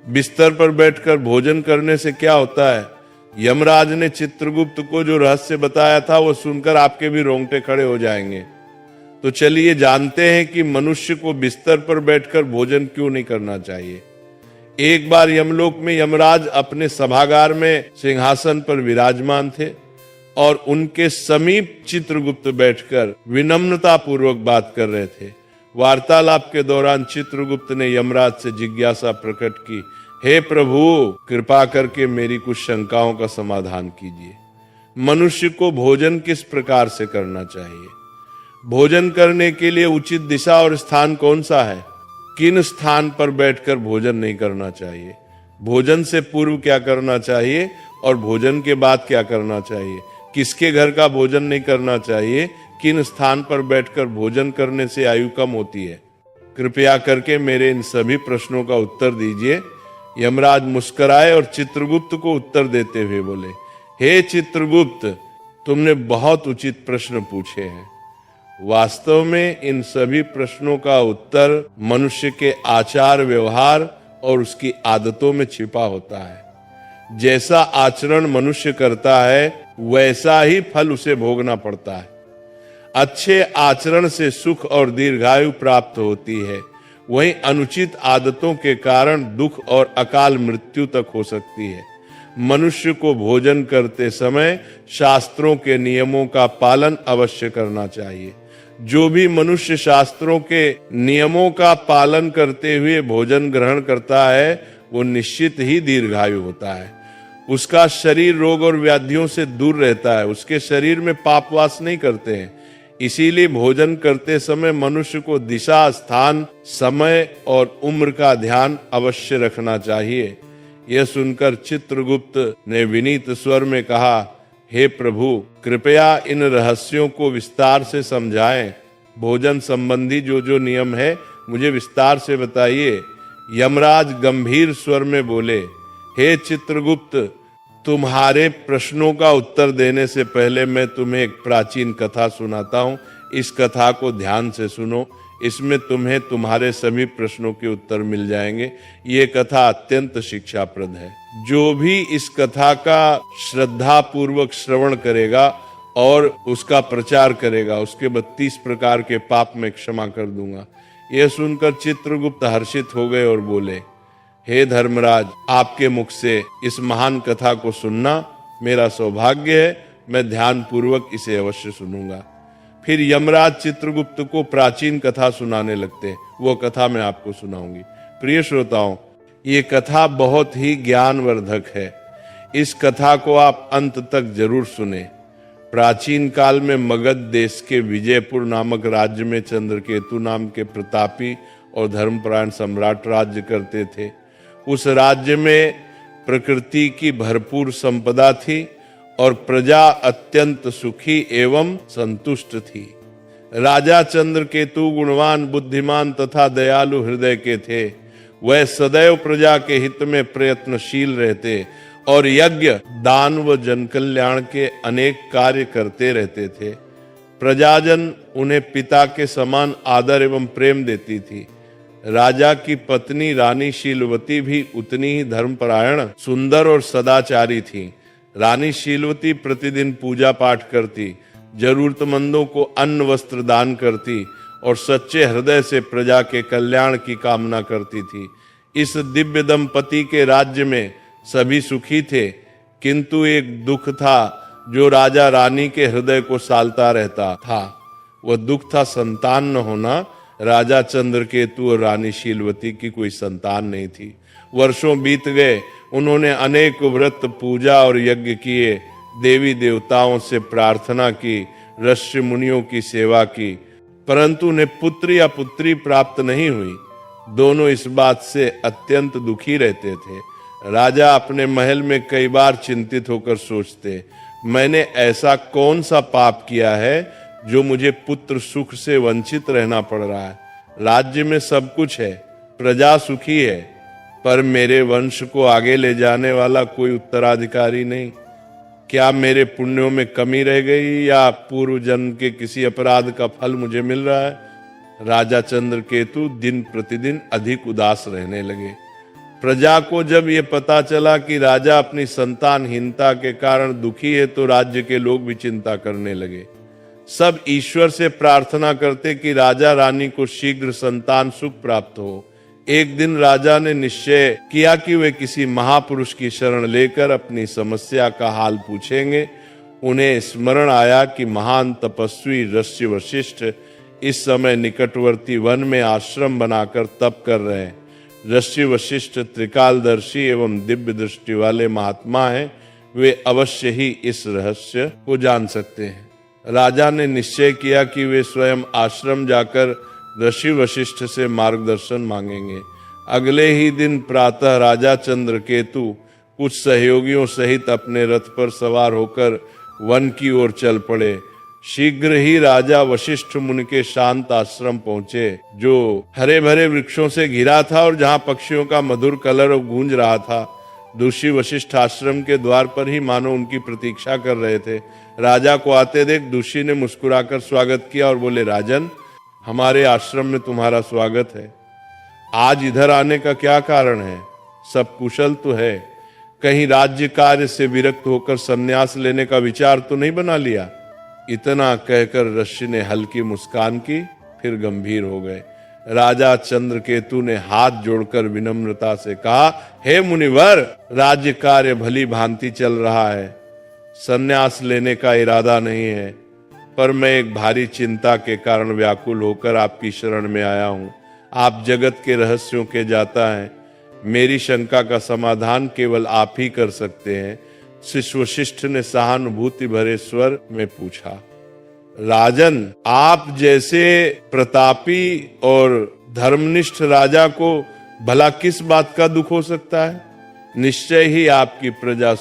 बिस्तर पर बैठकर भोजन करने से क्या होता है? यमराज ने चित्रगुप्त को जो रहस्य बताया था वो सुनकर आपके भी रोंगटे खड़े हो जाएंगे। तो चलिए जानते हैं कि मनुष्य को बिस्तर पर बैठकर भोजन क्यों नहीं करना चाहिए। एक बार यमलोक में यमराज अपने सभागार में सिंहासन पर विराजमान थे और उनके समीप चित्रगुप्त बैठकर विनम्रता पूर्वक बात कर रहे थे। वार्तालाप के दौरान चित्रगुप्त ने यमराज से जिज्ञासा प्रकट की, हे प्रभु, कृपा करके मेरी कुछ शंकाओं का समाधान कीजिए। मनुष्य को भोजन किस प्रकार से करना चाहिए? भोजन करने के लिए उचित दिशा और स्थान कौन सा है? किन स्थान पर बैठकर भोजन नहीं करना चाहिए? भोजन से पूर्व क्या करना चाहिए और भोजन के बाद क्या करना चाहिए? किसके घर का भोजन नहीं करना चाहिए? किन स्थान पर बैठकर भोजन करने से आयु कम होती है? कृपया करके मेरे इन सभी प्रश्नों का उत्तर दीजिए। यमराज मुस्कुराए और चित्रगुप्त को उत्तर देते हुए बोले, हे चित्रगुप्त, तुमने बहुत उचित प्रश्न पूछे हैं। वास्तव में इन सभी प्रश्नों का उत्तर मनुष्य के आचार व्यवहार और उसकी आदतों में छिपा होता है। जैसा आचरण मनुष्य करता है वैसा ही फल उसे भोगना पड़ता है। अच्छे आचरण से सुख और दीर्घायु प्राप्त होती है, वहीं अनुचित आदतों के कारण दुख और अकाल मृत्यु तक हो सकती है। मनुष्य को भोजन करते समय शास्त्रों के नियमों का पालन अवश्य करना चाहिए। जो भी मनुष्य शास्त्रों के नियमों का पालन करते हुए भोजन ग्रहण करता है वो निश्चित ही दीर्घायु होता है। उसका शरीर रोग और व्याधियों से दूर रहता है, उसके शरीर में पाप वास नहीं करते हैं। इसीलिए भोजन करते समय मनुष्य को दिशा, स्थान, समय और उम्र का ध्यान अवश्य रखना चाहिए। यह सुनकर चित्रगुप्त ने विनीत स्वर में कहा, हे प्रभु, कृपया इन रहस्यों को विस्तार से समझाएं। भोजन संबंधी जो जो नियम है मुझे विस्तार से बताइए। यमराज गंभीर स्वर में बोले, हे चित्रगुप्त, तुम्हारे प्रश्नों का उत्तर देने से पहले मैं तुम्हें एक प्राचीन कथा सुनाता हूँ। इस कथा को ध्यान से सुनो, इसमें तुम्हें तुम्हारे सभी प्रश्नों के उत्तर मिल जाएंगे। ये कथा अत्यंत शिक्षाप्रद है। जो भी इस कथा का श्रद्धा पूर्वक श्रवण करेगा और उसका प्रचार करेगा, उसके 32 प्रकार के पाप मैं क्षमा कर दूंगा। यह सुनकर चित्रगुप्त हर्षित हो गए और बोले, हे धर्मराज, आपके मुख से इस महान कथा को सुनना मेरा सौभाग्य है। मैं ध्यान पूर्वक इसे अवश्य सुनूंगा। फिर यमराज चित्रगुप्त को प्राचीन कथा सुनाने लगते। वो कथा मैं आपको सुनाऊंगी। प्रिय श्रोताओं, ये कथा बहुत ही ज्ञानवर्धक है। इस कथा को आप अंत तक जरूर सुने। प्राचीन काल में मगध देश के विजयपुर नामक राज्य में चंद्रकेतु नाम के प्रतापी और धर्मपरायण सम्राट राज्य करते थे। उस राज्य में प्रकृति की भरपूर संपदा थी और प्रजा अत्यंत सुखी एवं संतुष्ट थी। राजा चंद्रकेतु गुणवान, बुद्धिमान तथा दयालु हृदय के थे। वह सदैव प्रजा के हित में प्रयत्नशील रहते और यज्ञ, दान व जनकल्याण के अनेक कार्य करते रहते थे। प्रजाजन उन्हें पिता के समान आदर एवं प्रेम देती थी। राजा की पत्नी रानी शीलवती भी उतनी ही धर्मपरायण, सुंदर और सदाचारी थी। रानी शीलवती प्रतिदिन पूजा पाठ करती, जरूरतमंदों को अन्न वस्त्र दान करती और सच्चे हृदय से प्रजा के कल्याण की कामना करती थी। इस दिव्य दंपति के राज्य में सभी सुखी थे, किंतु एक दुख था जो राजा रानी के हृदय को सालता रहता था। वह दुख था संतान न होना। राजा चंद्रकेतु और रानी शीलवती की कोई संतान नहीं थी। वर्षों बीत गए, उन्होंने अनेक व्रत, पूजा और यज्ञ किए, देवी देवताओं से प्रार्थना की, ऋषि मुनियों की सेवा की, परंतु उन्हें पुत्र या पुत्री प्राप्त नहीं हुई। दोनों इस बात से अत्यंत दुखी रहते थे। राजा अपने महल में कई बार चिंतित होकर सोचते, मैंने ऐसा कौन सा पाप किया है जो मुझे पुत्र सुख से वंचित रहना पड़ रहा है। राज्य में सब कुछ है, प्रजा सुखी है, पर मेरे वंश को आगे ले जाने वाला कोई उत्तराधिकारी नहीं। क्या मेरे पुण्यों में कमी रह गई या पूर्व जन्म के किसी अपराध का फल मुझे मिल रहा है? राजा चंद्रकेतु दिन प्रतिदिन अधिक उदास रहने लगे। प्रजा को जब ये पता चला कि राजा अपनी संतानहीनता के कारण दुखी है तो राज्य के लोग भी चिंता करने लगे। सब ईश्वर से प्रार्थना करते कि राजा रानी को शीघ्र संतान सुख प्राप्त हो। एक दिन राजा ने निश्चय किया कि वे किसी महापुरुष की शरण लेकर अपनी समस्या का हाल पूछेंगे। उन्हें स्मरण आया कि महान तपस्वी ऋषि वशिष्ठ इस समय निकटवर्ती वन में आश्रम बनाकर तप कर रहे हैं। ऋषि वशिष्ठ त्रिकालदर्शी एवं दिव्य दृष्टि वाले महात्मा हैं। वे अवश्य ही इस रहस्य को जान सकते हैं। राजा ने निश्चय किया कि वे स्वयं आश्रम जाकर ऋषि वशिष्ठ से मार्गदर्शन मांगेंगे। अगले ही दिन प्रातः राजा चंद्रकेतु कुछ सहयोगियों सहित अपने रथ पर सवार होकर वन की ओर चल पड़े। शीघ्र ही राजा वशिष्ठ मुनि के शांत आश्रम पहुंचे, जो हरे भरे वृक्षों से घिरा था और जहां पक्षियों का मधुर कलरव गूंज रहा था। ऋषि वशिष्ठ आश्रम के द्वार पर ही मानो उनकी प्रतीक्षा कर रहे थे। राजा को आते देख ऋषि ने मुस्कुराकर स्वागत किया और बोले, राजन, हमारे आश्रम में तुम्हारा स्वागत है। आज इधर आने का क्या कारण है? सब कुशल तो है? कहीं राज्य कार्य से विरक्त होकर संन्यास लेने का विचार तो नहीं बना लिया? इतना कहकर ऋषि ने हल्की मुस्कान की, फिर गंभीर हो गए। राजा चंद्रकेतु ने हाथ जोड़कर विनम्रता से कहा, हे मुनिवर, राज्य कार्य भली भांति चल रहा है, संन्यास लेने का इरादा नहीं है, पर मैं एक भारी चिंता के कारण व्याकुल होकर आपकी शरण में आया हूँ। आप जगत के रहस्यों के जाता हैं, मेरी शंका का समाधान केवल आप ही कर सकते हैं। शिष्य वशिष्ठ ने सहानुभूति भरे स्वर में पूछा, राजन, आप जैसे प्रतापी और धर्मनिष्ठ राजा को भला किस बात का दुख हो सकता है? निश्चय ही आपकी प्रजा